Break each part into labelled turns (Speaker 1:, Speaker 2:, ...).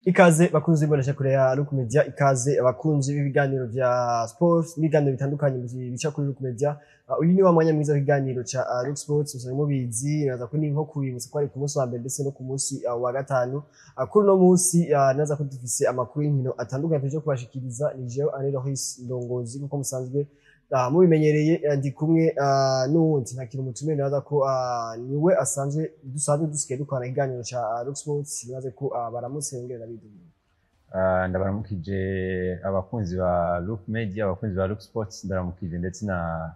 Speaker 1: Ikaze bakunzi b'imbonesha kure ya Look Media, ikaze abakunzi b'ibiganiro vya sports n'ibiganiro bitandukanye bica kuri Look Media. Uyu ni wa mwanya mwiza w'ibiganiro ca Look Sports, musanzwe mubizi, naza ko ni nko kubibutsa ko ari ku munsi wa mbere ndetse no ku munsi wa gatanu. Kuri no munsi naza ko dufise amakuru y'inkino atandukanye tuje kubashikiriza. Ni jewe Anel Lohis Ndongozi kuko musanzwe mubimenyereye, ndi kumwe n'uwundi ntakiri umutumire, naza ko niwe dusanzwe dusigaye dukora ikiganiro ca Look Sports. Naze ko baramusengerera biduye.
Speaker 2: Ndabaramukije abakunzi ba Look Media, abakunzi ba Look Sports, ndabaramukije ndetse na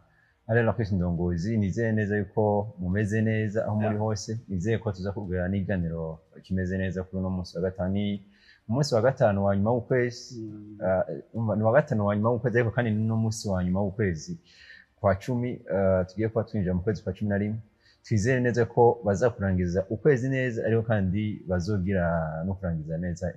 Speaker 2: Anel Lohis Ndongozi. Nizeye neza yuko mumeze neza aho muri hose, nizeye ko tuza kugira n'ikiganiro kimeze neza kuri no munsi wa gatanu. Umunsi wa gatanu wa nyuma w'ukwezi, ni wa gatanu wa nyuma w'ukwezi, ariko kandi no munsi wa nyuma w'ukwezi kwa 10 tugiye kuba twinjira mu kwezi kwa 11. Twizeye neza ko bazakurangiza ukwezi neza, ariko kandi bazogira no kurangiza neza.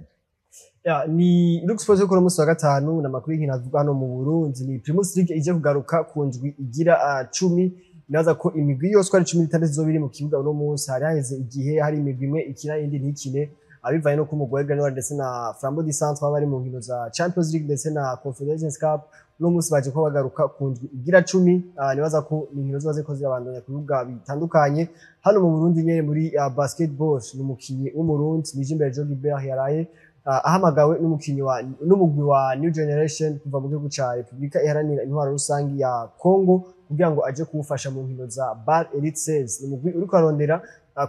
Speaker 1: Ni Look Sports yo kuri munsi wa gatanu, na makuru y'inkino avuga hano mu Burundi. Ni Primus League ije kugaruka ku ndwi igira 10. Naza ko imigwi yose ari 16 zobiri mu kibuga uno munsi. Hari haheze igihe hari imigwi imwe ikina indi ntikine, abivaye no kumugwa Grenouille ndetse na Flambeau du Centre bari mu nkino za Champions League ndetse na Confederations Cup. Uno munsi baje ko bagaruka ku ndwi igira 10. Nibaza ko inkino zoze ko zirabandanya ku bibuga bitandukanye hano mu Burundi. Nyene muri basketball n'umukinyi w'umurundi Nijimbere Jogibert yaraye ahamagawe n'umugwi wa New Generation kuva mu gihugu ca Republika Iharanira Intwaro Rusangi ya Congo kugira ngo aje kuwufasha mu nkino za Bar Elite Sales. Ni umugwi uriko arondera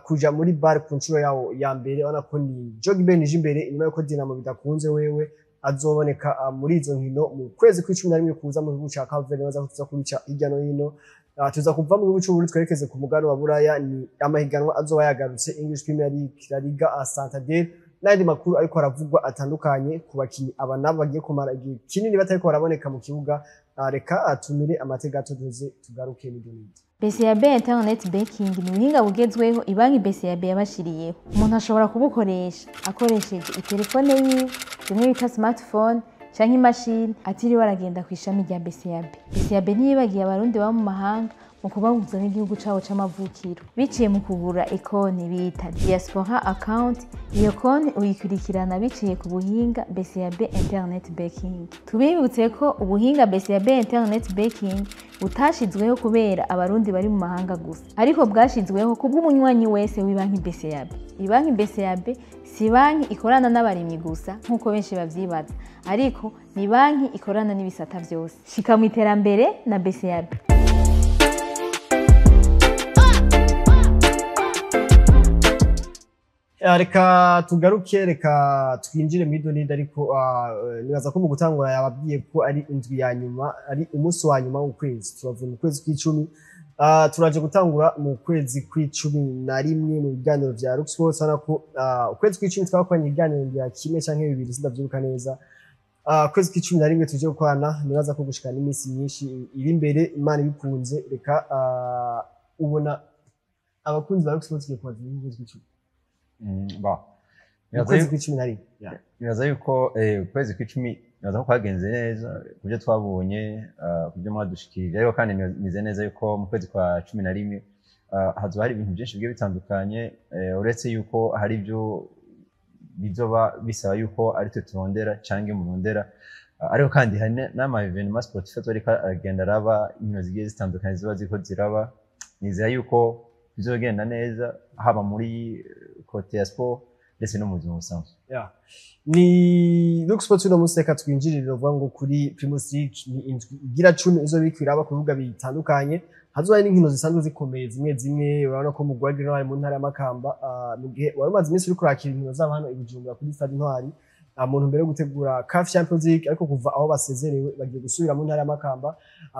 Speaker 1: kuja muri bar ku nshuro yawo ya mbere. Ona ko ni Jogibert Nijimbere, inyuma yuko Dinamo bidakunze wewe azoboneka muri izo nkino mu kwezi kwa 11 kuza mu gihugu ca Cape Verde. Baza kuza kubica hirya no hino, tuza kuva mu gihugu c'Uburundi twerekeze ku mugano wa Buraya. Ni amahiganwa azoba yagarutse, English Premier League, La Liga, Santander n'andi makuru ariko aravugwa atandukanye ku bakinyi aba nabo bagiye kumara igihe kinini batariko baraboneka mu kibuga. Reka atumire amateka tuze tugaruke n'ibindi.
Speaker 3: BCAB Internet Banking ni ubuhinga bugezweho ibanki BCAB yabashiriyeho. Umuntu ashobora kubukoresha akoresheje itelefone yiwe, rimwe bita smartphone canke imashini, atiriwe aragenda kw'ishami rya BCAB. BCAB ntiyibagiye abarundi baba mu mahanga mu kubahuza n'igihugu cabo c'amavukiro biciye mu kugura ekoni bita diaspora account. Iyo konti uyikurikirana biciye ku buhinga BCAB Internet Banking. Tubibutse ko ubuhinga BCAB Internet Banking butashizweho kubera abarundi bari mu mahanga gusa, ariko bwashizweho kubw'umunywanyi wese w'ibanki BCAB. Ibanki BCAB si banki ikorana n'abarimyi gusa nk'uko benshi bavyibaza, ariko ni banki ikorana n'ibisata vyose. Shika mu iterambere na BCAB.
Speaker 1: Reka tugaruke, reka twinjire mu idonida, ariko nibaza ko mu gutangura yababwiye ko ari indwi ya nyuma, ari umunsi wa nyuma w'ukwezi. Turavuye mu kwezi kw'icumi, turaje gutangura mu kwezi kwa 11 mu biganiro vya Look Sports. Hana ko ukwezi kw'icumi twakoranye ibiganiro vya kimwe canke bibiri sindavyibuka neza. Kwezi kwa 11 tuje gukorana, nibaza ko gushika n'iminsi myinshi iri imbere, Imana ibikunze. Reka ubona abakunzi ba Look Sports giye kubaza mu kwezi kw'icumi.
Speaker 2: Nibaza yuko ukwezi kw'icumi nibaza ko kwagenze neza kubyo twabonye, kubyo mwadushikirije, ariko kandi nize neza yuko mu kwezi kwa 11 hazoba hari ibintu byinshi bigiye bitandukanye. Uretse yuko hari ibyo bizoba bisaba yuko ari twe turondera canke murondera, ariko kandi hari n'ama evenement sportif ariko agenda araba, inkino zigiye zitandukanye ziba ziko ziraba. Nizeye yuko bizogenda neza haba muri kote ya sport ndetse no mu buzima busanzwe.
Speaker 1: Ni Look Sports uno munsi. Reka twinjirire uvuga ngo kuri Primus League ni indwi igira 10 izo bikwiraba ku bibuga bitandukanye. Hazoba n'inkino zisanzwe zikomeye zimwe. Urabona ko mu Grenouille mu ntara ya Makamba, mu gihe wari umaze iminsi uri kurakira inkino z'aba hano i Bujumbura kuri Stade Intwari muntu mbere yo gutegura CAF Champions League, ariko kuva aho basezerewe bagiye gusubira mu ntara ya Makamba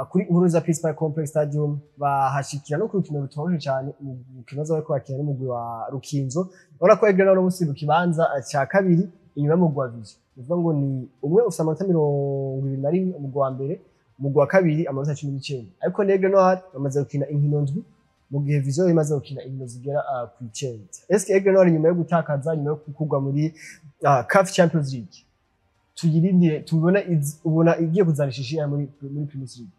Speaker 1: kuri Nkuruza Principal Complex Stadium. Bahashikira no ku rukino rutoroshe cyane, umukino zo bariko bakina n'umugwi wa Rukinzo. Urabona ko Grenouille no musi mu kibanza ca kabiri inyuma y'umugwi wa Vision. Uvuga ngo ni umwe ufite amanota 21, umugwi wa mbere, umugwi wa kabiri amanota 19. Ariko Grenouille bamaze gukina inkino ndwi, mu gihe Vision imaze gukina inkino zigera ku 9. Eske Grenouille nyuma yo gutakaza, nyuma yo kugwa muri CAF Champions League, tuyirindire ubona igiye kuzanishisha muri Primus League?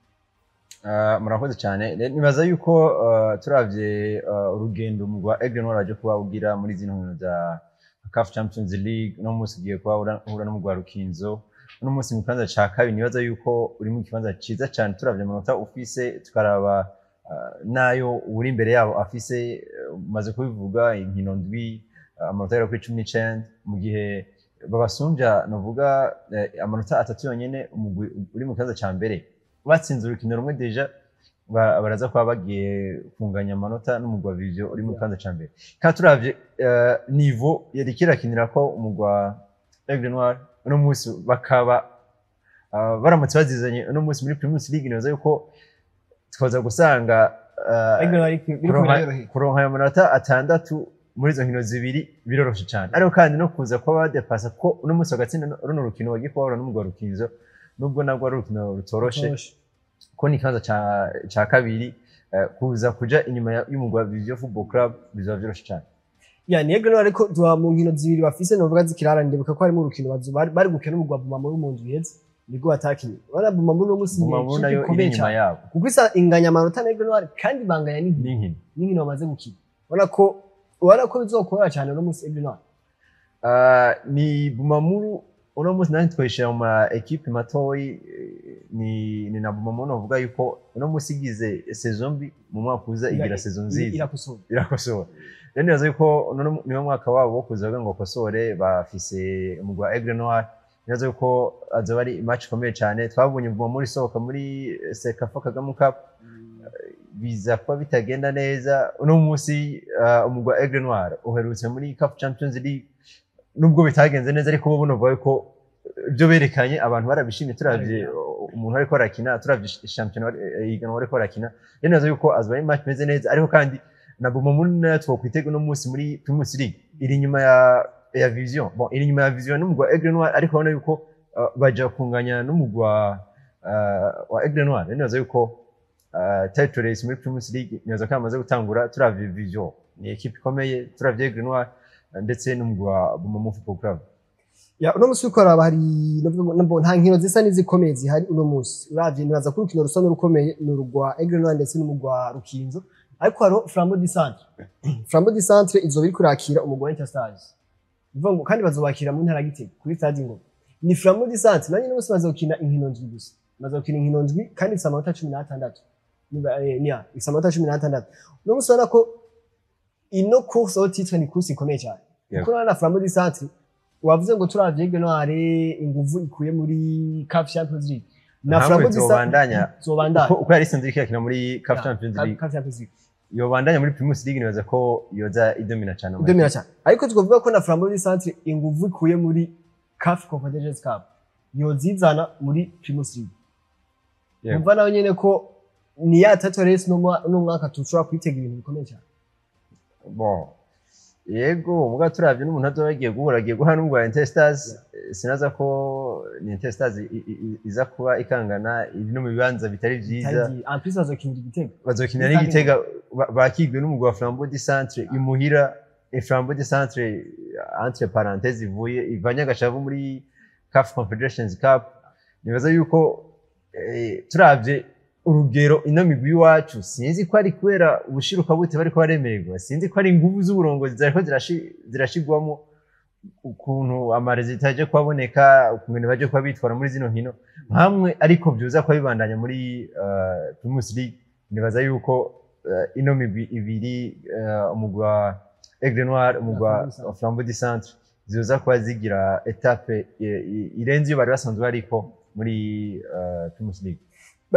Speaker 2: Murakoze cyane. Nibaza yuko turavye urugendo mu rwa Grenouille aje kuba ugira muri zino nkino za CAF Champions League uno munsi ugiye kuba uhura no mu Rwarukinzo uno munsi mu kibanza ca kabiri nibaza yuko uri mu kibanza ciza cyane turavye amanota ufise tukaraba nayo uri imbere yabo afise maze kubivuga inkino ndwi amanota yari kuri 19 mu gihe babasumbya novuga amanota 3 yonyene uri mu kibanza ca mbere batsinze urukino rumwe deja baraza kuba bagiye kunganya amanota n'umugwa Vision uri mu kibanza ca mbere kandi turavye niveau yari kirakinira ko umugwa Aigle Noir uno munsi bakaba baramutse bazizanye uno munsi muri Primus League nibaza yuko twaza gusanga kuronka amanota 6 muri izo nkino zibiri biroroshe cyane ariko kandi no kuza kuba badepasa ko uno munsi bagatsinda runo rukino wagiye kuba no mu Rwarukinzo nubwo nabwo ari urukino rutoroshe ko ni kibanza ca kabiri kuza kuja inyuma y'umugwa Vision Football Club bizaba biroshe cyane
Speaker 1: yani Aigle Noir ariko duha mu nkino zibiri bafise novuga zikirara ndibuka ko hari mu rukino bari gukina n'umugwa Bumamuru mu nzu yeze nibwo atakinye bana Bumamuru no musi
Speaker 2: nayo iri inyuma yabo
Speaker 1: kuko isa inganya amanota Aigle Noir kandi banganya n'inkino bamaze gukina ubona ko bizokora cyane no musi Aigle Noir
Speaker 2: ni Bumamuru uno munsi nani twishira mu equipe matoyi ni na Bumamuru novuga yuko uno munsi igize saison mbi mu mwaka uza igira saison nziza irakosora rero nibaza yuko niwo mwaka wabo wo kuza ngo kosore bafise umugwa Aigle Noir nibaza yuko azoba ari match ikomeye cyane twabonye Bumamuru isohoka muri Sekafa Kagame Cup biza kuba bitagenda neza uno munsi umugwa Aigle Noir uherutse muri CAF Champions League nubwo bitagenze neza ariko bo novuga yuko byo berekanye abantu barabishimye turavye umuntu ariko arakina turavye champion yiganwa ariko arakina rero nazo yuko azoba ari match meze neza ariko kandi na Bumamuru natwo kwitega no munsi muri Primus League iri nyuma ya Vision iri nyuma ya Vision n'umugwa Aigle Noir ariko ubona yuko baja kunganya n'umugwa wa Aigle Noir rero nazo yuko title race muri Primus League nazo kamaze gutangura turavye Vision ni equipe ikomeye turavye Aigle Noir ndetse n'umugwa Bumamuru Football Club
Speaker 1: ya uno musi ukora bari nta nkino zisa n'izikomeye zihari uno musi uravye nibaza ko urukino rusa n'urukomeye n'urugwa Aigle Noir ndetse n'umugwa Rukinzo ariko haro Flambeau du Centre izo biri kurakira umugwa Interstars bivuga ngo kandi bazobakira mu ntara Gitega kuri stade ngo ni Flambeau du Centre nanye n'umunsi bazokina inkino ndwi gusa bazokina inkino ndwi kandi isa amanota 16 niya isa amanota 16 uno musi ubona ko ino course au titre ni course ikomeye cyane kuko na Flambeau du Centre wavuze ngo turavye Aigle Noir inguvu ikuye muri CAF Champions League
Speaker 2: na Flambeau du Centre zobandanya uko yari sinzi yakina muri CAF Champions League yobandanya muri Primus League nibaza ko yoza idomina cyane
Speaker 1: ariko tuvuga ko na Flambeau du Centre inguvu ikuye muri CAF Confederations Cup yozizana muri Primus League umva nawe nyene ko ni ya title race no mwaka tushobora kwitega ibintu bikomeye cyane
Speaker 2: yego muga turavye n'umuntu azobagiye guhuragiye guha n'umugwa Interstars sinaza ko ni Interstars iza kuba ikangana iri no mu bibanza bitari vyiza
Speaker 1: en plus
Speaker 2: bazokinira n'Igitega bakigwe n'umugwa Flambeau du Centre imuhira Flambeau du Centre entre parenthèses ivanya gashavu muri CAF Confederations Cup nibaza yuko turavye urugero ino migwi wacu sinzi ko ari kwera ubushiruka bute bari ko baremerwa sinzi ko ari inguvu z'uburongozi zariko zirashigwamo ukuntu amarezita yaje kwaboneka ukuntu baje kwa bitwara muri zino nkino hamwe ariko byuza ko bibandanya muri Primus League nibaza yuko ino migwi ibiri umugwa Aigle Noir umugwa Flambeau du Centre zizoza kuba zigira etape irenze iyo bari basanzwe bariko muri Primus League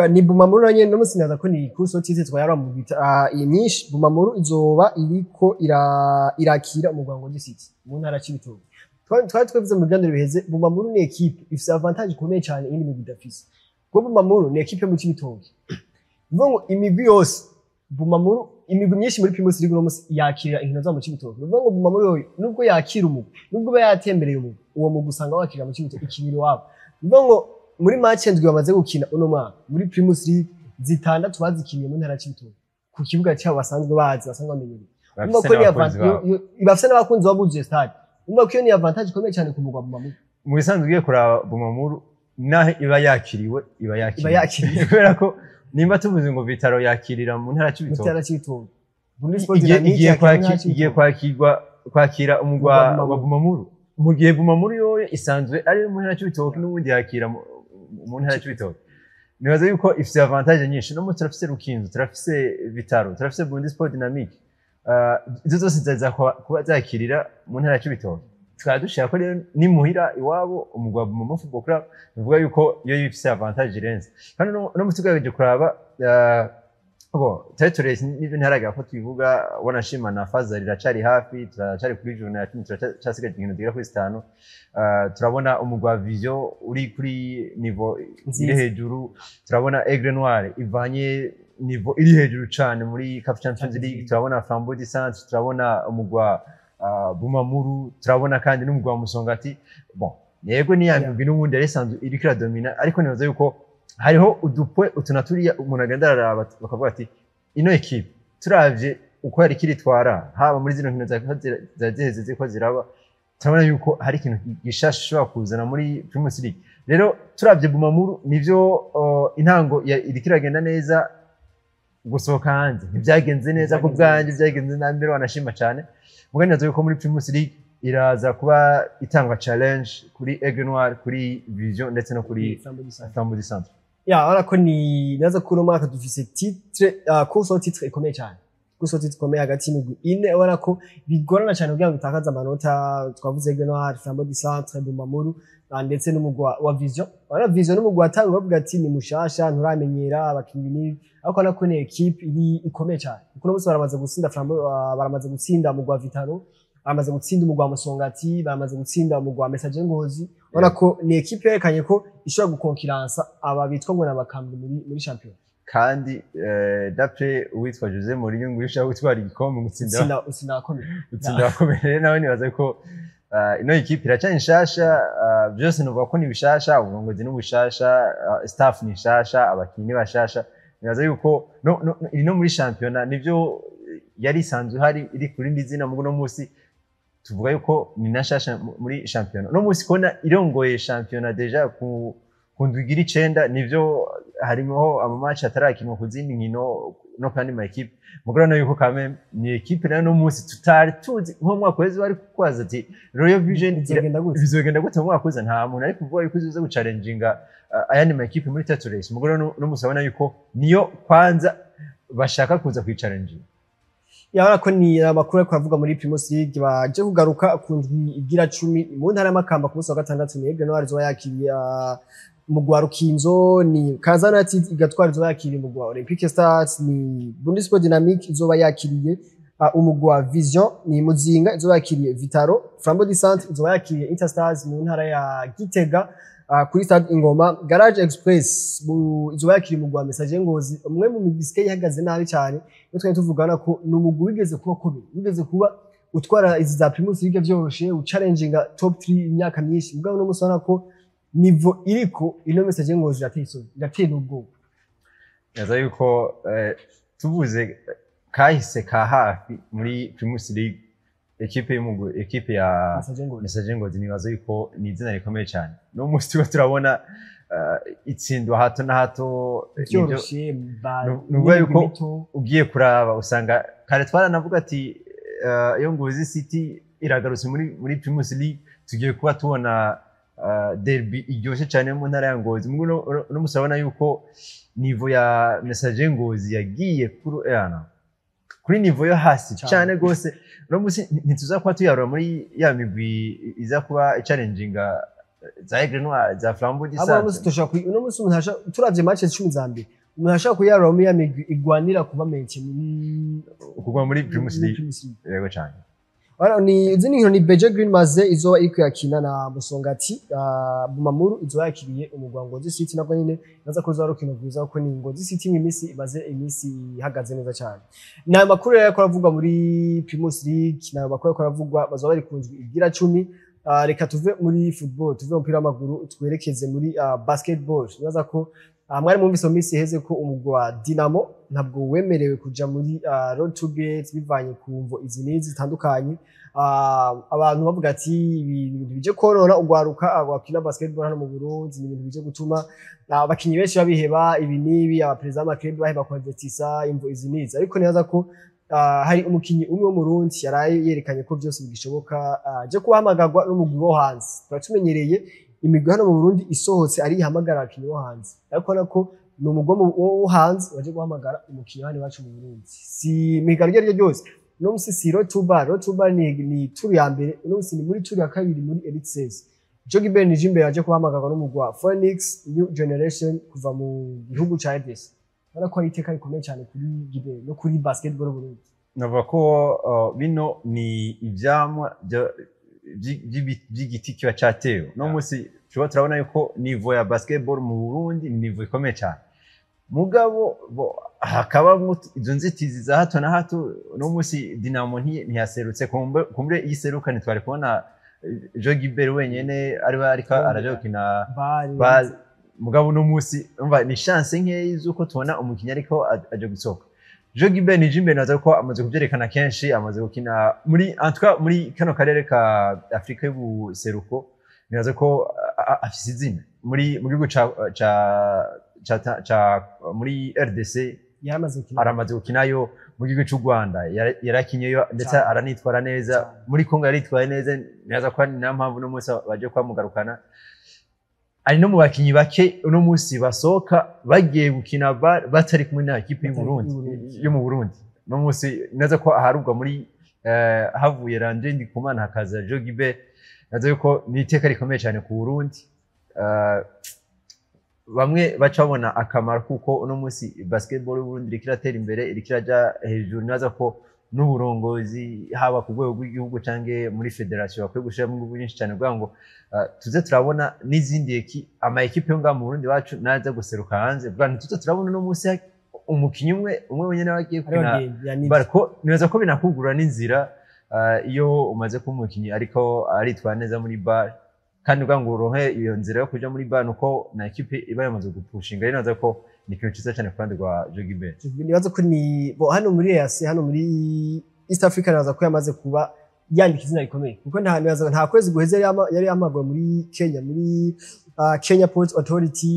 Speaker 1: ni Bumamuru nanye no musi naza ko ni course titre twayara mu bita nyinshi Bumamuru izoba iriko irakira umugwango City mu ntara c'ibitoke twari twavuze mu byandiro biheze Bumamuru ni equipe ifise avantage ikomeye cyane indi migwi idafise ko Bumamuru ni equipe mu c'ibitoke bivuga ngo imigwi yose Bumamuru imigwi myinshi muri Primus League no musi yakira inkino za mu c'ibitoke bivuga ngo Bumamuru nubwo yakira umugwi nubwo bayatembereye umugwi uwo mugwi usanga wakira mu c'ibitoke ikibiri wabo bivuga ngo muri match ndwi bamaze gukina uno mwaka muri Primus League zitandatu bazikiniye mu ntara c'ibitoke ku kibuga cyabo basanzwe bamenyereye umva ko ni avantage ibafise n'abakunzi babuze stade umva ko ni avantage ikomeye cyane ku mugwa Bumamuru
Speaker 2: mu bisanzwe ugiye kuraba Bumamuru naho iba yakiriwe kubera ko nimba tuvuze ngo Vitaro yakirira mu ntara c'ibitoke
Speaker 1: igiye
Speaker 2: kwakirwa kwakira umugwa wa Bumamuru mu gihe Bumamuru yoyo isanzwe ari mu ntara y'Ibitoke n'ubundi yakira mu ntara y'Ibitoke. Nibaza yuko ifite avantage nyinshi, no mu turafise Rukinzo, turafise Vitaro, turafise Burundi Sport Dynamique, izo zose ziza kuba zakirira mu ntara y'Ibitoke. Tukaba dushaka ko rero ni muhira iwabo umugwa wa Bumamuru Football Club, bivuga yuko iyo ifite avantage irenze. Kandi no mu tugabeje kuraba territories n'ibyo ntaraga ko twivuga wanashima na Faza riracari hafi, turacari kuri journée ya 10 turacasigaje inkino zigera kuri 5. Turabona umugwa Vision uri kuri niveau iri hejuru, turabona Aigle Noir ivanye niveau iri hejuru cyane muri CAF Champions League, turabona Flambeau du Centre, turabona umugwa Bumamuru, turabona kandi n'umugwa wa Musongati. Bon, yego ni yambi n'ubundi yaresanzwe iri kira domina, ariko nibaza yuko hariho udupwe utunaturiya umuntu agenda araraba bakavuga ati ino equipe turavye uko yari kiritwara haba muri zino nkino zaheze ziko ziraba, turabona yuko hari ikintu gishashishwa kuzana muri Primus League. Rero turavye Bumamuru nivyo intango iri kiragenda neza, gusohoka hanze ntibyagenze neza ku bwanje, byagenze nambere wanashima cyane. Muganirazo yuko muri Primus League iraza kuba itangwa challenge kuri Aigle Noir, kuri Vision ndetse no kuri Flambeau du Centre.
Speaker 1: Ariko ni naza kuno mwaka dufise titre course titre ikomeye cyane, course titre ikomeye hagati y'imigwi ine, ubona ko bigorana cyane kugira ngo utakaze amanota. Twavuze Aigle Noir, Flambeau du Centre, Bumamuru ndetse n'umugwa wa Vision. Vision n'umugwa atanga bavuga ati ni mushasha nturamenyera abakinyi ni, ariko nako ni equipe iri ikomeye cyane. Kuko bose baramaze gutsinda Flambeau, baramaze gutsinda umugwa Vitaro, baramaze gutsinda umugwa Musongati, baramaze gutsinda umugwa Messager Ngozi. Ubona ko ni equipe yerekanye ko ishobora gukonkiransa aba bitwa ngo n'abakambi muri champion.
Speaker 2: Kandi d'après uwitwa Jose Mourinho ngo yishaka gutwara igikombe
Speaker 1: utsinda
Speaker 2: akomeye, nawe nibaza ko ino equipe iracanye nshasha. Byose nuvuga ko ni bishasha, uburongozi n'ubushasha, staff ni nshasha, abakinyi bashasha. Nibaza yuko iri no muri championnat nivyo yari isanzwe hari iri kuri ndizina mu no musi tuvuga yuko ni nashasha muri championnat. No musi kona irongoye championnat deja ku ndwigira 9, nivyo harimo ama match atarakinwa ku zindi nkino no kandi ma equipe. Mugurana yuko kame ni equipe no musi tutari tuzi nko mwaka weze bari kukwaza ati Royal Vision bizogenda gute mu mwaka weze, nta muntu ari kuvuga yuko izo guchallenginga ayandi ma equipe muri title race. Mugurana no musabana yuko niyo kwanza bashaka kuza kwichallenge.
Speaker 1: Ko ni amakuru ariko avuga muri Primus League baje kugaruka ku ndwi igira 10 mu ntara y'Amakamba ku munsi wa gatandatu. Ni Aigle Noir zoba yakiriye umugwa Rukinzo, ni Kazana United igatwara zoba yakiriye umugwa Olympique Stars, ni Burundi Sport Dynamique izoba yakiriye umugwa Vision, ni Muzinga izoba yakiriye Vitaro, Flambeau du Centre izoba yakiriye Interstars mu ntara ya Gitega kuri Stade Ingoma. Garage Express izoba yakiriye umugwa Messager Ngozi, umwe mu mibiske ihagaze nabi cyane. Twari tuvugana ko n'umugwi wigeze kuba komeye, wigeze kuba utwara izi za Primus League byoroshe, uchallenginga top 3 imyaka myinshi. Ubwo no musana ko niveau iriko ino Messager Ngozi iratera ubwoba.
Speaker 2: Yaza yuko tuvuze kahise ka hafi muri Primus League, equipe ya Messager Ngozi nibaza yuko ni izina rikomeye cyane. No musi turabona itsindwa hato na hato
Speaker 1: byoroshe,
Speaker 2: nubwo yuko ugiye kuraba usanga kare twaranavuga ati iyo Ngozi City iragarutse muri Primus League, tugiye kuba tubona derby iryoshe cyane mu ntara ya Ngozi. No musabona yuko niveau ya Messager Ngozi yagiye kuri niveau yo hasi cyane gose. No musi ntituza kuba tuyarura muri ya migwi iza kuba challenginga za Aigle Noir, za Flambeau du Centre.
Speaker 1: Musi tushaka uno musi umuntu hasha turavye match 10 za mbere, umuntu hashaka kuyarura muri ya migwi igwanira kuba menshi
Speaker 2: muri Primus League. Yego cyane.
Speaker 1: Ni izindi nkino ni Beje Green Maze izoba iri kuyakina na Musongati, Bumamuru izoba yakiriye umugwa Ngozi City. Nabwo nyine naza ko zo rukino rwiza ko ni Ngozi City imisi ibaze imisi ihagaze neza cyane. Ni amakuru yako aravugwa muri Primus League, na amakuru yako aravugwa bazoba bari kunzwe igira 10. Reka tuve muri football, tuve umupira w'amaguru twerekeze muri basketball. Nibaza ko mwari mwumvise mu minsi iheze ko umugwa Dinamo ntabwo wemerewe kuja muri Road to Gate bivanye ku mvo izi n'izi zitandukanye. Abantu bavuga ati ibintu bije korora ugwaruka abakina basketball hano mu Burundi, ni ibintu bije gutuma abakinyi benshi babiheba ibi nibi, abapresident b'amaklub baheba ku investisa imvo izi n'izi. Ariko nibaza ko hari umukinyi umwe wo mu Burundi yaraye yerekanye ko byose bigishoboka je kuhamagarwa n'umugwi wo hanze turatumenyereye imigwi hano mu Burundi isohotse ari ihamagara abakinyi bo hanze ariko nako ni umugwi wo hanze waje guhamagara umukinyi hano iwacu mu Burundi si migaro ryo ryose no musi si Rotubar ni tour ya mbere no musi ni muri tour ya kabiri muri Elite 16 Jogi Ben Jimbe yaje kuhamagarwa n'umugwi wa Phoenix New Generation kuva mu gihugu ca RDC ariko ari iteka rikomeye cyane kuri Gibe no kuri basketball Burundi
Speaker 2: navuga ko bino ni ivyamwa by'igiti kiba cyatewe no musi tuba turabona yuko niveau ya basketball mu Burundi ni niveau ikomeye cyane mugabo hakaba izo nzitizi za hato na hato no musi Dinamo ntiyaserutse kumbure yiseruka ntitwari kubona Jogi Ben wenyene ariko araje gukina mugabo no musi umva ni chance nke zuko tubona umukinya ariko aje gusohoka Jogi Ben Jimbe naza ko amaze kuvyerekana kenshi amaze gukina muri kano karere ka Afrika y'ubuseruko naza ko afise izina muri gihugu ca muri RDC aramaze gukinayo mu gihugu cy'u Rwanda yarakinyeyo ndetse aranitwara neza muri Kongo yaritwaye neza naza ko ni nampamvu no musi baje kwamugarukana ari no mu bakinyi bake uno musi basoka bagiye gukina batari kumwe na equipe yo mu Burundi no musi naza ko aharubwa muri havuye Landry Ndikumana hakaza Jogi Ben naza yuko ni iteka rikomeye cyane ku Burundi bamwe bacabona akamaro kuko uno musi basketball y'u Burundi rikiratera imbere irikiraja hejuru naza ko n'uburongozi haba ku rwego rw'igihugu canke muri federation bakwiye gushiramo ingufu nyinshi cyane kugira ngo tuze turabona n'izindi ama equipe yo ngaha mu Burundi bacu naza guseruka hanze bwana tuze turabona no musi umukinyi umwe wenyene wagiye kukina bariko nibaza ko binakugura n'inzira iyo umaze kumukinyi ariko aritwara neza muri bar kandi uvuga ngo uronke iyo nzira yo kuja muri bar nuko na equipe iba yamaze gupushinga rero naza ko ni ikintu cyiza cyane kandi rwa Jogi Ben
Speaker 1: nibaza ko ni hano muri EAC hano muri East Africa naza ko yamaze kuba yandika izina rikomeye kuko nta kwezi guheze yari yamagwa muri Kenya muri Kenya Port Authority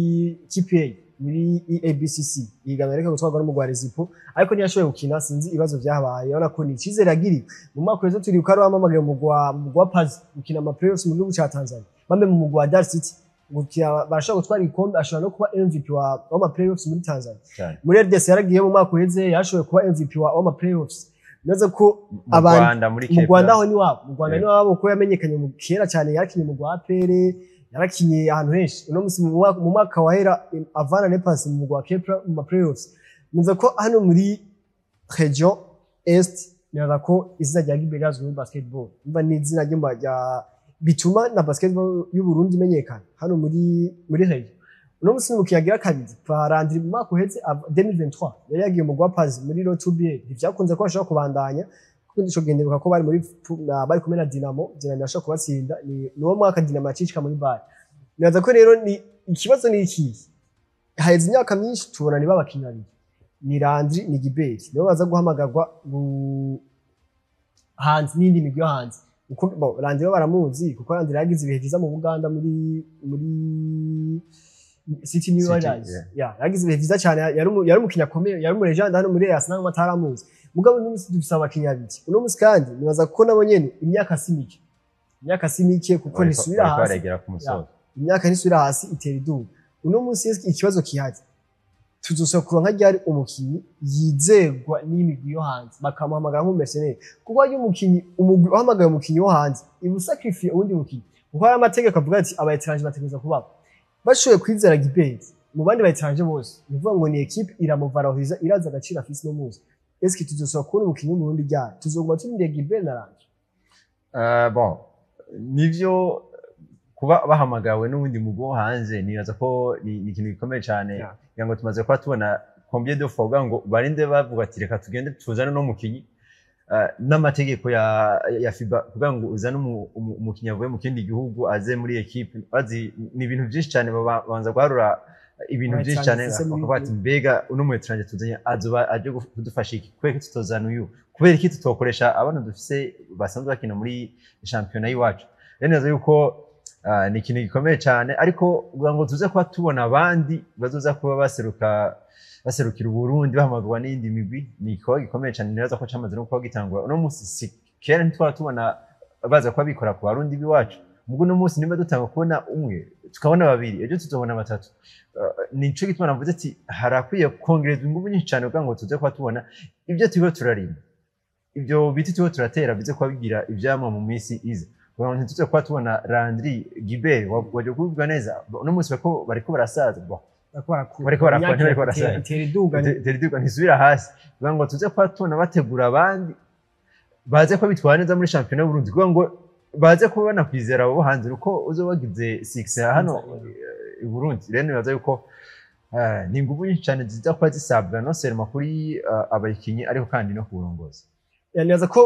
Speaker 1: KPA muri EABCC yiganira reka gutwarwa n'umugware Zipo ariko ntiyashoboye gukina sinzi ibibazo byahabaye urabona ko ni icizere agiri mu mwaka wese turi ukari wamamagaye mu mugwa Pazi gukina ama playoffs mu gihugu cya Tanzania bambe mu mugwa Dar City bashaka gutwara ikombe ashobora no kuba MVP wa ma playoffs muri Tanzania muri RDC yaragiye mu mwaka weze yashoboye kuba MVP wa ma playoffs naza ko
Speaker 2: abandi
Speaker 1: mu Rwanda aho ni wabo mu Rwanda ni wabo ko yamenyekanye mu kera cyane yakinye mu gwa APR yarakinye ahantu henshi uno musi mu mwaka wahera Avana Nepas mu gwa Kepra mu playoffs naza ko hano muri region Est naza ko izina rya Giberaz mu basketball mba ni izina rya bituma na basketball y'u Burundi imenyekana hano muri region uno musi mu kiyagira kabiri Landry mu mwaka uheze 2023 yari yagiye mu gwa Pazi muri Rotubar ivyakunze ko ashaka kubandanya kuko ndico genderuka ko bari kumena Dinamo yashaka kubatsinda ni uwo mwaka Dinamo yacicika muri bar naza ko rero ni ikibazo ni iki haheze imyaka myinshi tubona ni babakinyari ni Landry ni Gibert nibo baza guhamagarwa hanze n'indi migwi yo hanze uko Landry baramuzi kuko Landry yagize ibihe byiza mu Buganda muri City New Riders yagize ibihe byiza cyane yari umukinya akomeye yari umurejanda hano muri EAC nangwa ataramuzi mugabo n'umusi dufise abakinya biki uno musi kandi nibaza ko nabo nyene imyaka simike kuko nisubira hasi imyaka nisubira hasi itera idubu uno musi ikibazo kihari tuzosokura nka ryari umukinyi yizegwa n'imigwi yo hanze bakamuhamagara nk'umumercenaire kuko ari umukinyi umugwi uhamagaye umukinyi wo hanze ibusacrifice uwundi mukinyi kuko hari amategeko avuga ati abayetranje bategereza kubaba bashoboye kwizera Gibert mu bandi bayetranje bose bivuga ngo ni equipe iramuvaloriza iraza agaciro afise no muzi eske tuzosokura umukinyi mu Burundi ryari tuzoguma turindiriye Gibert na Landry
Speaker 2: bon nivyo kuba bahamagawe n'ubundi mugo hanze nibaza ko ni ikintu gikomeye cyane ngo tumaze kuba tubona combien de fois ngo barinde bavuga ati reka tugende tuzane no mukinyi n'amategeko ya FIBA kugira ngo uzane umukinyi avuye mu kindi gihugu aze muri equipe bazi ni ibintu byinshi cyane babanza guharura ibintu byinshi cyane bakavuga ati mbega uno mu etranje tuzanye aje kudufasha iki kweke tutozana uyu kubera iki tutokoresha abana dufise basanzwe bakina muri championnat y'iwacu rero neza yuko ni ikintu gikomeye cyane ariko kugira ngo tuze kuba tubona abandi bazoza kuba baserukira Uburundi bahamagarwa n'indi migwi ni igikorwa gikomeye cyane neza ko cyamaze no kuba gitangura uno munsi kera ntitwara tubona baza kuba bikora ku Barundi biwacu mugo uno munsi nimba dutanga kubona umwe tukabona babiri ejo tuzobona batatu nico gituma navuze ati harakwiye kongerezwa ingufu nyinshi cyane kugira ngo tuze kuba tubona ibyo turiho turarima ibyo biti turiho turatera bize kuba bigira ivyamwa mu minsi iza kugira ngo tuze kuba tubona Landry Gilbert waje kuvuga neza uno munsi bariko barasaza bariko barakura teriduga ntisubira hasi kugira ngo tuze kuba tubona bategura abandi baze ko bitwara neza muri championnat y'u Burundi kugira ngo baze kuba banakwizera abo hanze uko uzobagize 6 hano i Burundi rero nibaza yuko ni ingufu nyinshi cyane ziza kuba zisabwa no serma kuri abayikinyi ariko kandi no kurongoza
Speaker 1: nibaza ko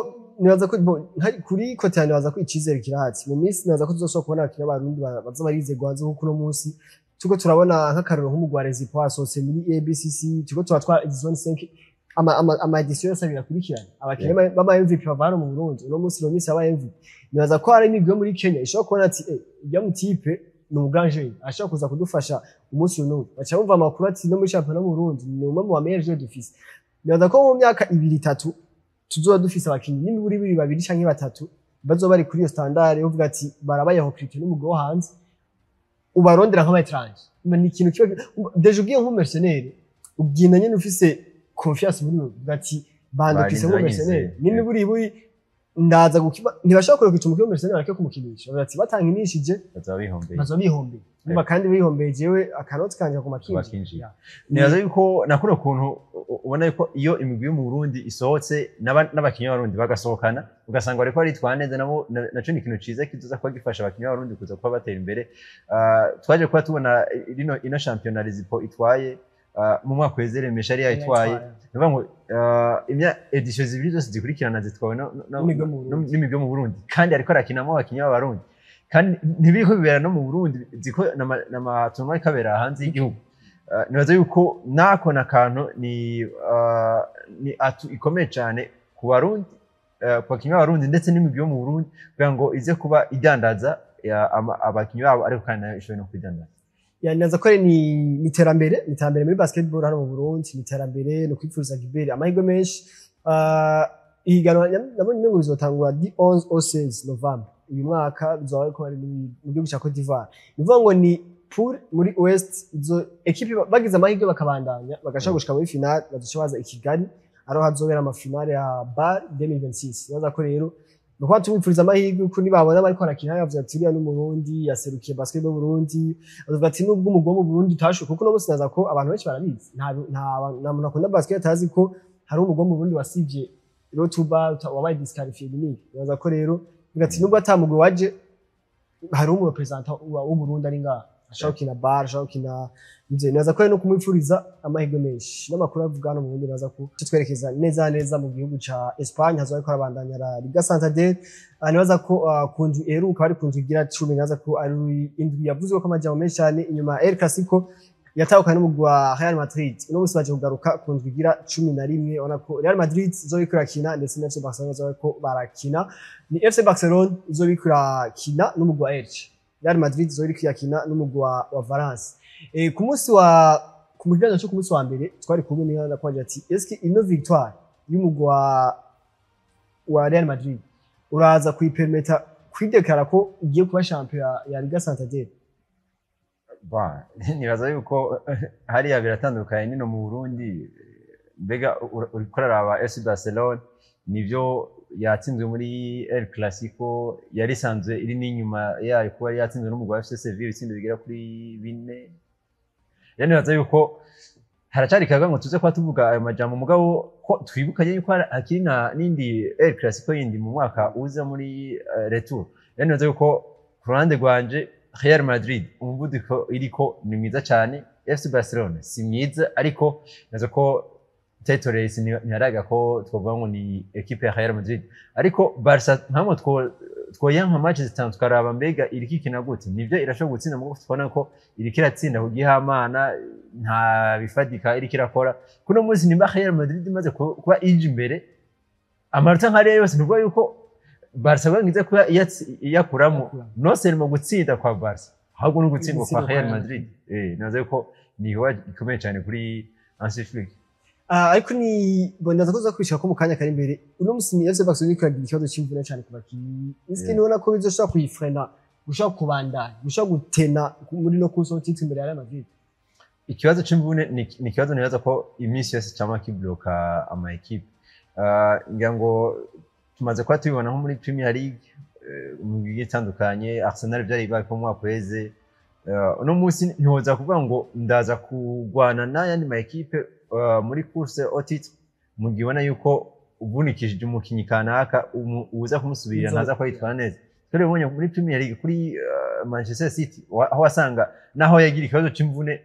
Speaker 1: kuri kote nibaza ko icizere kirahati mu minsi nibaza ko tuzoshobora kubona abakiriya b'Abarundi baza barize gwanze kuko no munsi tuko turabona nk'akarero nk'umugwarezi pasose muri ABCC tuko turatwara zone 5 ama edition yose birakurikirana abakiriya baba MVP bavana mu Burundi no munsi aba MVP nibaza ko hari imigwi muri Kenya ishobora kubona ati ujya mu tipe ni umuganje ashaka kuza kudufasha umunsi n'ubu bacha bumva amakuru ati no muri championnat mu Burundi ni umwe mu bamejeje dufise nibaza ko mu myaka 2-3 tuzoba dufise abakinyi n'imiburi biri babiri canke batatu bazoba bari kuri iyo standard uvuga ati barabayeho krite n'umugwi wo hanze ubarondera nk'aba étrange ni ikintu kiba deje ugiye nk'umumercenaire ubwina nyene ufise confiance muri uvuga ati bandukise nk'umumercenaire n'imiburi ndaza gukiba ntibashobora kwica umukino w'umumercenaire ariko kumukinisha bati batanginishije bazobihombeye niba kandi bihombeye jewe akanoti kanje ku makinji
Speaker 2: nibaza yuko nakora kuntu ubona yuko iyo imigwi yo mu Burundi isohotse n'abakinyi b'Abarundi bagasohokana ugasanga bariko baritwara neza nabo naco ni ikintu ciza kizoza kuba gifasha abakinyi b'Abarundi kuza kuba batera imbere twaje kuba tubona ino championnat Rezipo itwaye mu mwaka wezere Meshari yayitwaye nivuga ngo imya edition zibiri zose zikurikirana zitwawe n'imigwi yo mu Burundi kandi ariko arakinamo abakinyi b'Abarundi kandi ntibiko bibera no mu Burundi ziko n'amatunwa ikabera hanze y'igihugu nibaza yuko nako nakantu ni atu ikomeye cyane ku Barundi kwa kinyi b'Abarundi ndetse n'imigwi yo mu Burundi kugira ngo ize kuba idandaza abakinyi babo ariko kandi ishoye no kwidandaza
Speaker 1: naza ko ni iterambere muri basketball hano mu Burundi ni iterambere no kwipfuza Gilbert amahirwe menshi ihiganwa nabonye ngo bizotangura di 11 au 16 November uyu mwaka bizoba ko ari mu gihugu cya Cote d'Ivoire nivuga ngo ni pour muri West izo equipe bagize amahirwe bakabandanya bagashaka gushika muri final bazobaza i Kigali aro hazobera amafinale ya BAL 2026 naza ko rero nuko tumwipfuriza amahirwe uko nibabona bariko barakina yavuze ati uriya n'umurundi yaserukiye basketball Burundi avuga ati nubwo umugwa mu Burundi utashe kuko no bose naza ko abantu benshi barabizi nta muntu akunda basket atazi ko hari umugwa mu Burundi wasivye Rotuba wabaye disqualifié unique naza ko rero ati nubwo atamugwe waje hari umu representant w'u Burundi ari ngaha ashaka kina BAL ashaka kina nze naza ko no kumwipfuriza amahirwe menshi n'amakuru avuga no mu Burundi naza ko twerekeza neza mu gihugu ca Espagne hazo ko arabandanya la Liga Santander naza ko kunju eruka bari kunju igira 10 naza ko ari indwi yavuzwe ko amajyamo menshi cyane inyuma El Clasico yatahukana n'umugwi wa Real Madrid no musi baje kugaruka kunju igira 11 ona ko Real Madrid izobikura kina ndetse na FC Barcelona zo ko barakina ni FC Barcelona izobikura kina n'umugwi wa Elche Real Madrid izobikura kina n'umugwi wa Valence ku munsi ku muganda cyo ku munsi wa mbere twari kumwe n'ingana kwaje ati eske ino victoire y'umugwi wa Real Madrid uraza kuyipermeta kwidekara ko igiye kuba champion ya Liga Santander
Speaker 2: nibaza yuko hariya biratandukanye nino mu Burundi mbega uriko araba FC Barcelona nivyo yatsinzwe muri El Clasico yari sanzwe iri n'inyuma yayo kuba yatsinzwe n'umugwi wa FC Sevilla itsinda bigera kuri 4 yani nibaza yuko haracari kaga ngo tuze kwa tuvuga ayo majambo mugabo ko twibukanye yuko hakiri n'indi El Clasico yindi mu mwaka uza muri retour yani nibaza yuko ku ruhande rwanje Real Madrid umuvuduko iriko ni mwiza cyane FC Barcelona si mwiza ariko nazo ko title race ntiharaga ko twovuga ngo ni equipe ya Real Madrid ariko Barca nkamwe twoyanka match zitanu twaraba mbega iriki kina gute nivyo irashobora gutsinda mu tubona ko iriki ratsinda kugihamana nta bifadika iriki rakora kuno munsi nimba Real Madrid imaze kuba ije imbere amarita nkariya yose nubwo yuko Barca bagize ko yakuramo no seulement gutsinda kwa Barca ahubwo no gutsindwa kwa Real Madrid nazo ko ni ho ikomeye cyane kuri Hansi Flick.
Speaker 1: Ariko ni bondaza kuza kwishaka ko mu kanya kari imbere uno musini FC Barcelona ikagira ikibazo cy'imvune cyane ku bakinyi iske nibona ko bizoshaka kuyifrena gushaka kubandanya gushaka gutena muri no kuso titse imbere ya Real Madrid.
Speaker 2: Ikibazo cy'imvune ni ikibazo nibaza ko iminsi yose cyama kibloka ama equipe ngira ngo tumaze kwa tubibona nko muri Premier League mu bigiye bitandukanye Arsenal byari bibaye ko mu mwaka weze uno munsi ntihoza kuvuga ngo ndaza kugwana n'ayandi ma equipe muri course otite mu gihe ubona yuko ubunikishije umukinyi kanaka uza kumusubirira ntaza ko yitwara neza. Tore ubonye muri Premier League kuri Manchester City aho wasanga naho yagira ikibazo cy'imvune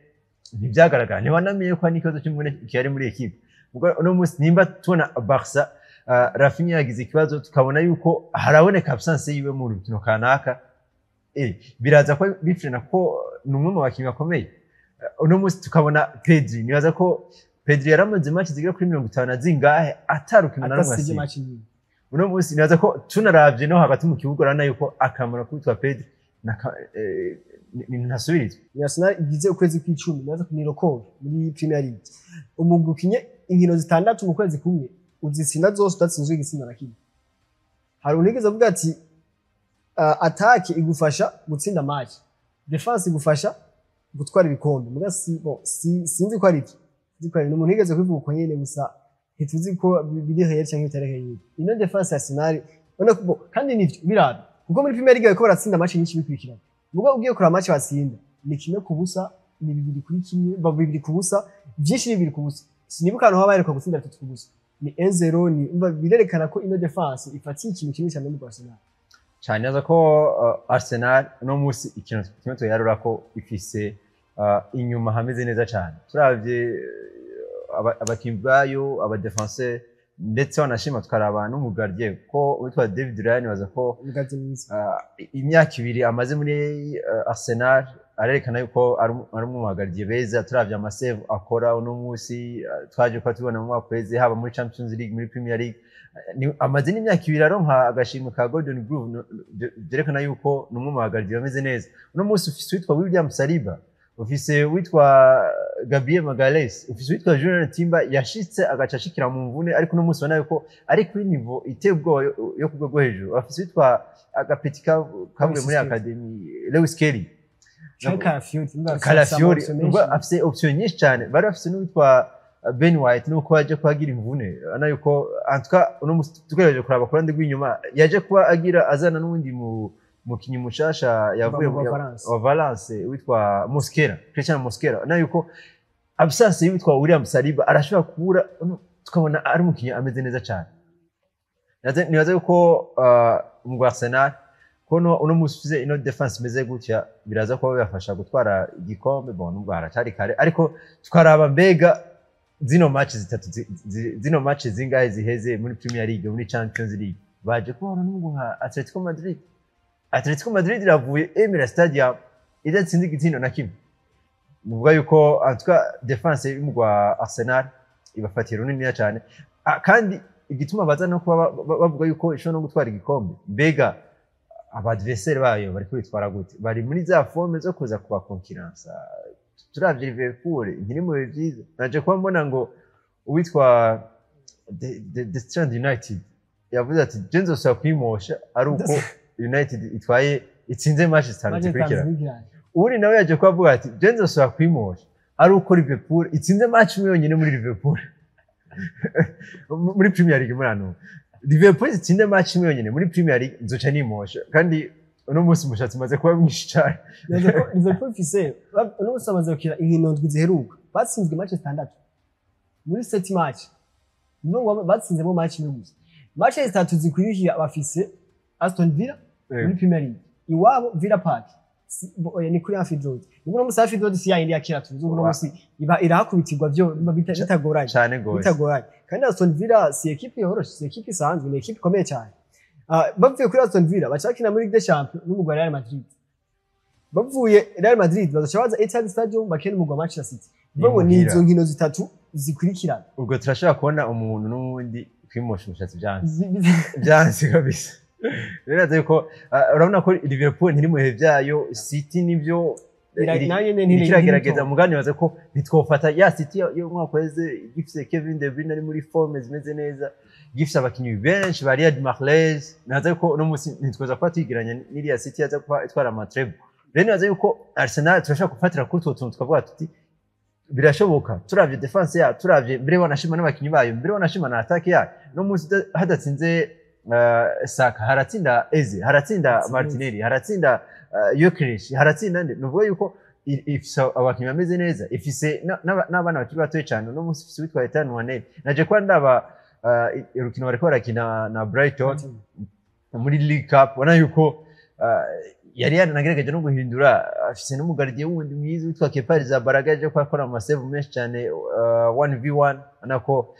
Speaker 2: ntibyagaragara ntibanamenye ko n'ikibazo cy'imvune kiyari muri equipe. Ubwo uno munsi nimba tubona Barca Rafinha yagize ikibazo tukabona yuko haraboneka absence yiwe mu rukino kanaka biraza ko bifrena ko numwe mu bakinyi bakomeye. Uno munsi tukabona Pedri nibaza ko Pedri yaramaze match zigera kuri 50 zingahe atarukina na rumwe. Uno munsi nibaza ko tunaravye no hagati mu kibuga rana yuko akamaro kwitwa Pedri ntasubiriza.
Speaker 1: Arsenal igize ukwezi kw'icumi nibaza ko ni record muri Premier League. Umugukinye inkino zitandatu mu kwezi kumwe uzitsinda zose udatsinzwe igitsinda na kimwe. Hari unigeze avuga ati attaque igufasha gutsinda match, defense igufasha gutwara ibikombe. Muga sinzi ko ari iki. Zikora umuntu yigeze kwivuga uko nyene gusa ntituzi ko biri real cyangwa bitari real. Ino defense ya Arsenal ubona ko kandi nivyo birabe kuko muri Premier League ko baratsinda match nyinshi bikurikirana. Muga ugiye kora match batsinda ni kimwe ku busa ni bibiri kuri kimwe babiri ku busa byinshi bibiri ku busa. Sinibuka no habaye ko gutsinda 3 ku busa. Ni 1-0 ni birerekana ko ino defense ifatiye ikintu kimwe cyane muri Arsenal.
Speaker 2: Cyane naza ko Arsenal no musi ikintu kimwe to yarura ko ifise inyuma hameze neza cyane. Turavye abakinyi bayo aba defenseur ndetse wanashima tukaraba no mu gardien ko witwa David Ryan waza ko imyaka ibiri amaze muri Arsenal arerekana yuko ari mu gardien beza. Turavye ama save akora uno musi twaje ko tubona mu mwaka weze haba muri Champions League muri Premier League amaze n'imyaka ibiri aronka agashimwe ka Golden Glove byerekana yuko numwe mu gardien bameze neza. Uno musi ufise witwa William Saliba ufise witwa Gabriel Magalhaes ufise witwa Julian Timber yashitse agacashikira mu mvune ariko no musi bana yuko ari kuri niveau itebwo yo kubwo hejuru. Ufise witwa agapetika kamwe muri academy Lewis Kelly Calafiori afise option nyinshi cyane. Bari bafise n'uwitwa Ben White nuko yaje kuhagira imvune ana yuko antuka uno musi tugereje kuraba kurande rw'inyuma yaje kuba agira azana n'undi mukinyi mushasha yavuye wa Valence witwa Mosquera Christian Mosquera na yuko absence witwa William Saliba arashobora kubura tukabona ari mukinyi ameze neza cyane. Nibaza yuko mu Arsenal kono uno musize ino defense meze gutya biraza ko bafasha gutwara igikombe bon ubwara cyari kare ariko tukaraba mbega zino match zingahe ziheze muri Premier League muri Champions League baje kubona n'ubwo nka Atletico Madrid iravuye Emirates Stadium idatsinze igitino na kimwe. Muvuga yuko antuka defense y'umugwa Arsenal ibafatira runini cyane kandi igituma baza no kuba bavuga yuko ishobora no gutwara igikombe mbega abadversaire bayo bari kwitwara gute bari muri za forme zo kuza kuba concurrence. Turavye Liverpool nkiri mu byiza naje kuba mbona ngo uwitwa the Strand United yavuze ati Jenzo sa kwimosha ari uko United itwaye itsinze match zitanu zikurikira. Uri nawe yaje kuvuga ati Jenzo sa kwimosha ari uko Liverpool itsinze match imwe yonyine muri Liverpool muri Premier League murano Liverpool itsinze match imwe yonyine muri Premier League nzoca nimosha kandi uno munsi mushatsi maze kuba mwinshi cyane.
Speaker 1: Liverpool fise uno munsi amaze gukira inkino ndwi ziheruka batsinzwe match 6 muri 7 match nubwo batsinzemo match imwe gusa. Match 3 zikurikira abafise Aston Villa muri Premier League iwabo Villa Park ni kuri Anfield Road. Uno munsi Anfield Road si yindi yakira tuzi uno munsi iba irahakubitirwa byo bitagoranye
Speaker 2: cyane gose
Speaker 1: bitagoranye kandi Aston Villa si equipe yoroshe si equipe isanzwe ni equipe ikomeye cyane. Bavuye kuri Aston Villa bacakina muri Ligue des Champions n'umugwa Real Madrid. Bavuye Real Madrid bazacabaza Etihad Stadium bakena umugwa Manchester City. Babo ni izo nkino zitatu zikurikirana.
Speaker 2: Ubwo turashaka kubona umuntu n'undi kwimosha umushatsi byanze kabisa. rero nazo yuko urabona ko Liverpool ntiri mu bihe byayo, City nibyo kiragerageza mugani baze ko nitwofata ya City yo mwaka weze gifise Kevin De Bruyne ari muri forme zimeze neza, gifise abakinyi benshi ba Riyad Mahrez, nazo yuko no musi nitwoza kwa twigiranya n'iriya City yaza kwa itwara amatrebo. Rero nazo yuko Arsenal turashaka gufatira kuri tuntu twavuga tuti birashoboka, turavye defense ya, turavye mbere wanashima n'abakinyi bayo, mbere wanashima na attack ya, no musi hadatsinze Saka, haratsinda Eze, haratsinda Martinelli, haratsinda Gyökeres, haratsinda nde, nuvuga yuko ifise abakinyi bameze neza, ifise n'abana bakiri batoye cyane, no musi ifise witwa Ethan Nwaneri. Naje kwa ndaba urukino bariko barakina na Brighton muri League Cup, ubona yuko yari yanagerageje no guhindura, afise n'umugardiye wundi mwiza witwa Kepa Arrizabalaga aje ko akora amasave menshi cyane 1v1, anako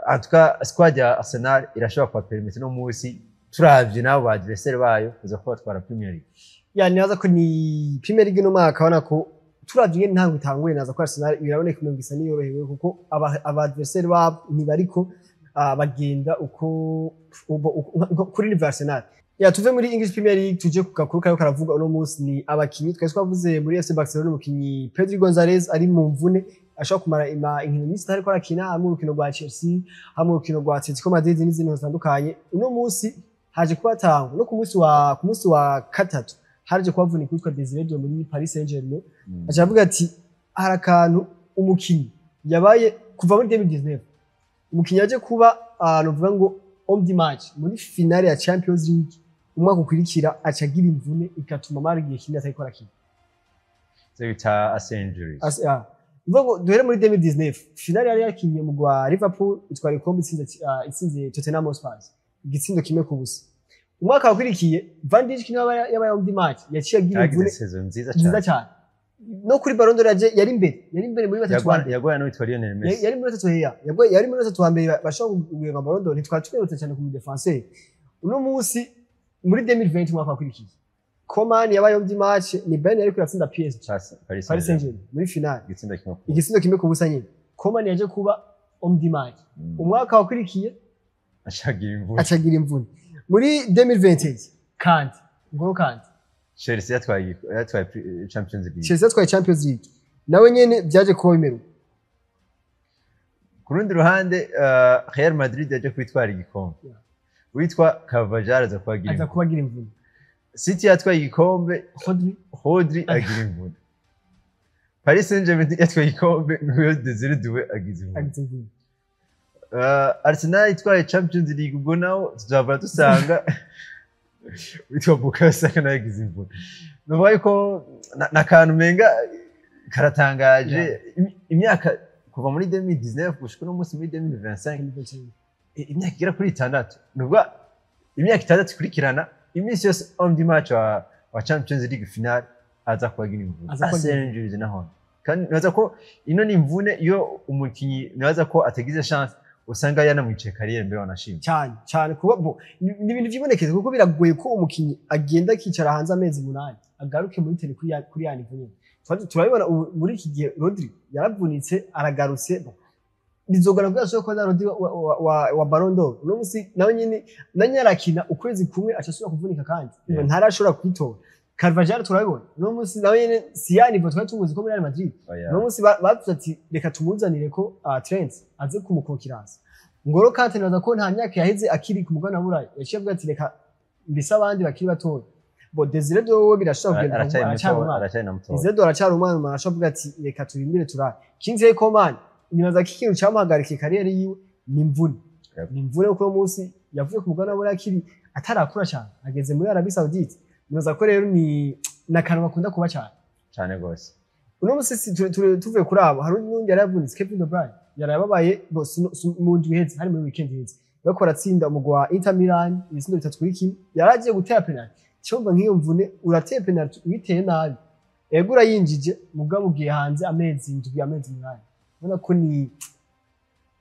Speaker 2: atuka squad ya Arsenal irashobora kwa permettre no musi turavye nabo ba adversaire bayo kuza kuba twara Premier League.
Speaker 1: Yani naza ko ni Premier League no mwaka wana ko turavye ntango itanguye naza ko Arsenal biraboneka mu gisa niyorohewe kuko aba adversaire ba ntibariko bagenda uko kuri level Arsenal. Ya tuve muri English Premier League tuje kugakuru kayo karavuga uno munsi ni abakinyi twese twavuze muri FC Barcelona, umukinyi Pedro Gonzalez ari mu mvune ashaka kumara inkino nyinshi ariko arakina mu rukino rwa Chelsea, hamwe rukino rwa Atletico Madrid n'izindi zitandukanye. Uno munsi haje kubatanga no ku munsi wa gatatu haje kubavunika witwa Desire Doué muri Paris Saint-Germain. Acavuga ati harakantu umukinyi yabaye kuva muri 2019 umukinyi yaje kuba novuga ngo homme du match muri finale ya Champions League umwaka ukurikira acagira imvune ikatuma mara igihe kinini atari korakina.
Speaker 2: Zita injuries.
Speaker 1: Vuga duhere muri 2019 finale yari yakinye mu gwa Liverpool itwara ikombe itsinze Tottenham Hotspur igitsindo kimwe ku busa. Umwaka wakurikiye Van Dijk kinaba yabaye homme du match yaciye agira imvune nziza cyane. No kuri Ballon d'Or yari imbere muri batatu
Speaker 2: yagoya no witwa Lionel Messi.
Speaker 1: Yari muri batatu yari muri batatu wa mbere bashobora kuguyenga Ballon d'Or, ntitwatwirutse cyane ku defenseur. Uno munsi muri 2020 mwaka wakurikiye Coman yabaye homme du match ni Ben yari kuratsinda PSG Paris Saint-Germain muri finale igitsindo kimwe ku busa nyine. Coman yaje kuba homme du match umwaka wakurikiye acagira imvune. Muri 2020 kandi Ngolo kandi
Speaker 2: Chelsea yatwaye Champions League.
Speaker 1: Chelsea yatwaye Champions League nawe nyene byaje kuba bimeruka.
Speaker 2: Ku rundi ruhande Real Madrid yaje kwitwara igikombe witwa Carvajal aza
Speaker 1: kubagira imvune.
Speaker 2: City yatwaye igikombe Rodri agira imvune. Paris Saint-Germain yatwaye igikombe n'uyo Desire Doué agize imvune. Arsenal yitwaye Champions League ubwo nawo tuzava dusanga witwa Bukayo Saka nawe agize imvune. Nuvuga yuko nakantu menga karatangaje imyaka kuva muri 2019 gushika no munsi muri 2025 imyaka igera kuri 6. Nuvuga imyaka 6 kurikirana iminsi yose homme du match wa Champions League final aza kubagira imvune. Injuries naho kandi naza ko ino ni imvune iyo umukinyi naza ko atagize chance usanga yanamwicaye kariyeri mbere wanashimye
Speaker 1: cyane kuba ni ibintu byibonekeza kuko biragoye ko umukinyi agenda akicara hanze amezi 8 agaruke muri tele kuri yani imvune. Turabibona muri iki gihe Rodri yaravunitse aragarutse bizogana bwashoboye ko Rodri wa Ballon d'Or no musi nawe nyine nanyarakina ukwezi kumwe acasubira kuvunika kandi ntarashobora kwitora. Carvajal turabibona no musi nawe nyine Siani bo twatubuze ko muri Real Madrid no musi bavuze ati reka tumuzanire ko Trent aze kumukokirasa. Ngolo Kante naza ko nta myaka yaheze akiri ku mugana burayi yaciye avuga ati reka mbisa abandi bakiri batoya. Bo Desire Doué birashobora kugenda Desire Doué aracyari umwana arashobora ati reka turindire turare. Kingsley Coman nibaza ko ikintu cyamuhagarika kariyeri yiwe ni imvune. Ni imvune kuko munsi yavuye ku mugana burayi akiri atarakura cyane ageze muri Arabie Saoudite. Nibaza ko rero ni nakantu bakunda kuba
Speaker 2: cyane gose.
Speaker 1: Uno musi tuvuye kuri abo hari undi yaravunitse Kevin De Bruyne yarababaye mu ndwi heze hari muri weekend heze bakora tsinda umugwa Inter Milan ibitsindo 3 kuri kimwe yaragiye gutera penalty. Cyumva nk'iyo mvune urateye penalty witeye nabi egura yinjije mugabo ugiye hanze amezi 8. Ubona ko ni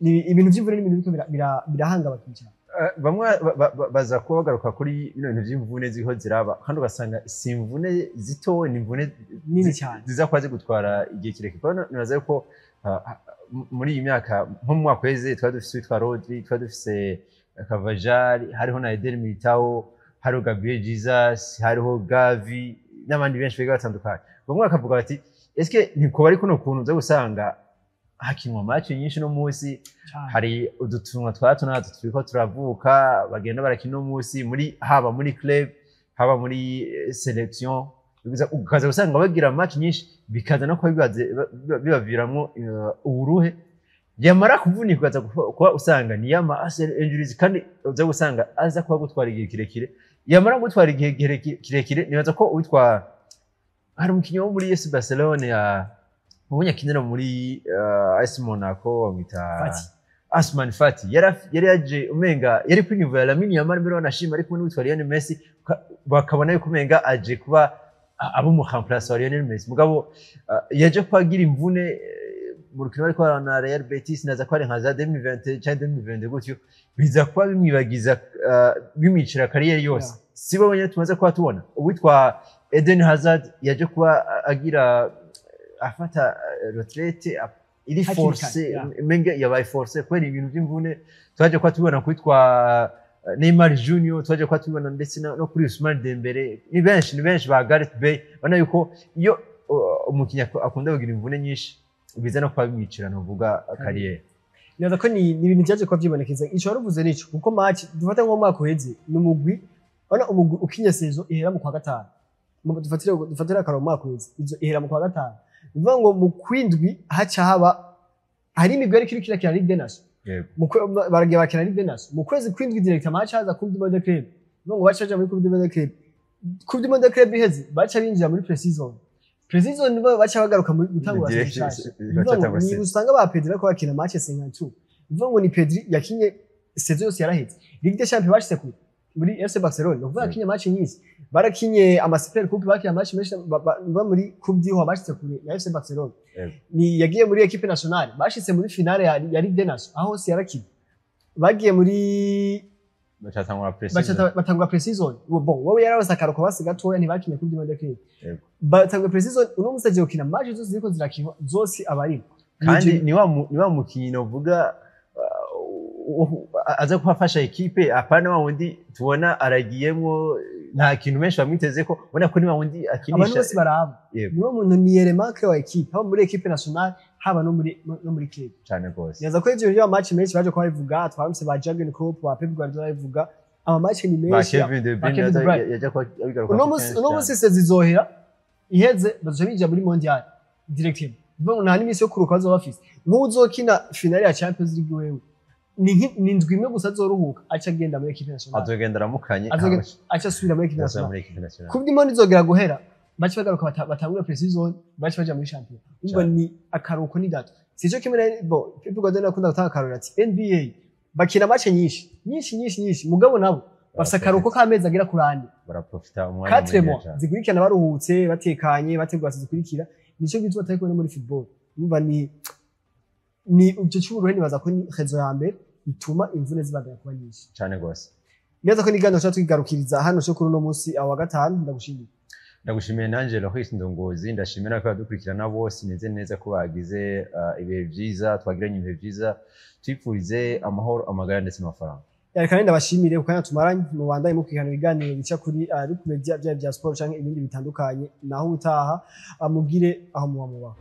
Speaker 1: ibintu by'imvune n'ibintu biko birahanga bakicara.
Speaker 2: Bamwe baza kuba bagaruka kuri bino bintu by'imvune ziho ziraba kandi ugasanga si imvune zitowe ni imvune
Speaker 1: nini cyane
Speaker 2: ziza kwaze gutwara igihe kirekire. Kandi nibaza yuko muri iyi myaka nko mu mwaka weze twari dufise witwa Rodri, twari dufise Carvajal, hariho na Eder Militao, hariho Gabriel Jesus hariho Gavi n'abandi benshi biga batandukanye bamwe bakavuga bati eske ntikoba ari kuno kuntu zo gusanga hakinwa match nyinshi no musi hari udutunwa twato natwo turiko turavuka bagenda barakina no musi muri haba muri club haba muri selection ukaza gusanga bagira match nyinshi bikaza no kuba bibaviramwo uburuhe yamara kuvunika ukaza kuba usanga ni yama ACL injuries kandi uza gusanga aza kuba gutwara igihe kirekire yamara gutwara igihe kirekire nibaza ko witwa hari umukinnyi wo muri AS Barcelona mubonye akinira muri AS Monaco bamwita Asman Fati yari yaje umenga yari kuri niveau ya Lamine Yamal mbere wanashima ariko n'uwitwa Lionel Messi bakabona yuko umenga aje kuba abo mu remplacer wa Lionel Messi mugabo yaje kwagira imvune mu rukino ariko na Real Betis naza ko ari nka za 2020 cyangwa 2022 gutyo biza kuba bimwibagiza bimwicira kariyeri yose sibo bonyine tumaze kuba tubona uwitwa Eden Hazard yaje kuba agira afata retraite ili force menga yabaye force kweli ibintu by'imvune twaje kwa tubona kwitwa Neymar Junior twaje kwa tubona ndetse no kuri Ousmane Dembele ni benshi ba Gareth Bale bana yuko iyo umukinya akunda kugira imvune nyinshi biza no kwabimwicira novuga kariyeri
Speaker 1: neza ko ni ibintu byaje kwa byibonekeza ico waruvuze nico kuko match dufata nko mwaka uheze n'umugwi bana umugwi ukinye sezo ihera mu kwa gatanu dufatira akaro mwaka uheze izo ihera mu kwa gatanu bivuga ngo mu kwindwi haca haba hari imigwi kiri kira Ligue des Nations baragiye bakina Ligue des Nations mu kwezi kwindwi direct match haza Coupe du Monde Club ngo bacaje muri Coupe du Monde Club Coupe du Monde Club iheze baca binjira muri pre-season nibo baca bagaruka muri gutangura session ni usanga ba Pedri ko bakina match 52 bivuga ngo ni Pedri yakinye saison yose yaraheze Ligue des Champions bashitse kuri muri FC Barcelona uvuga akinye match nyinshi barakinye ama Super Coupe bakinye match menshi muri Coupe d'Ivoire bashitse kuri ya FC Barcelona ni yagiye muri equipe nationale bashitse muri finale ya Ligue des Nations aho hose yarakina bagiye muri batangura pre-season bon wowe yarabaza akaroko basiga toya ntibakinye Coupe du Monde Club batangura pre-season uno musaje ukina match zose ziko zirakinwa zose abari
Speaker 2: kandi ni wa mukino uvuga aza kuhafasha ekipe apana wa wundi tubona aragiyemwo nta kintu menshi bamwiteze ko ubona ko ni wa wundi akinisha
Speaker 1: abantu bose baraba niwo muntu ni element wa ekipe haba muri ekipe nationale haba no muri club
Speaker 2: cyane rwose
Speaker 1: yaza ko ivyo byo match menshi baje kubivuga twamse ba Jurgen Klopp ba Pep Guardiola bivuga ama match ni menshi
Speaker 2: ba Kevin De Bruyne yaje ko abigaruka
Speaker 1: uno musi sezizohera iheze bazoje bija muri mondial directement bivuga nta nimisi yo kuruka bazo bafise nk'uzokina finale ya Champions League wewe ni ndwi imwe gusa azoruhuka aca agenda muri equipe nationale
Speaker 2: azogenda ramukanye
Speaker 1: aca asubira muri equipe nationale Coupe du Monde izogera guhera bace bagaruka batangura pre-season bace baja muri champion ubwo ni akaruko ni gato sico kimwe bo Pep Guardiola akunda gutanga karori ati NBA bakina match nyinshi mugabo nabo bafite akaruko k'amezi agira kurande
Speaker 2: baraprofita umwanya
Speaker 1: 4 mois zikurikirana baruhutse batekanye bategura zikurikira nico gituma atari kubona muri football numva ni icyo cy'uburuhe nibaza ko ni rezo ya mbere ituma imvune zibagaya kuba nyinshi
Speaker 2: cyane gose
Speaker 1: neza ko nigano cyo twigarukiriza hano cyo kuri no munsi wa gatanu
Speaker 2: ndagushimiye nanje Loris Ndongozi ndashimira ko dukurikirana bose neza ko bagize ibihe byiza twagiranye ibihe byiza twipfurize amahoro amagara ndetse n'amafaranga
Speaker 1: kandi ndabashimire kuko tumaranye mu Rwanda mu kwihana ibiganiro bica kuri media bya sport canke ibindi bitandukanye naho utaha amubwire aho muba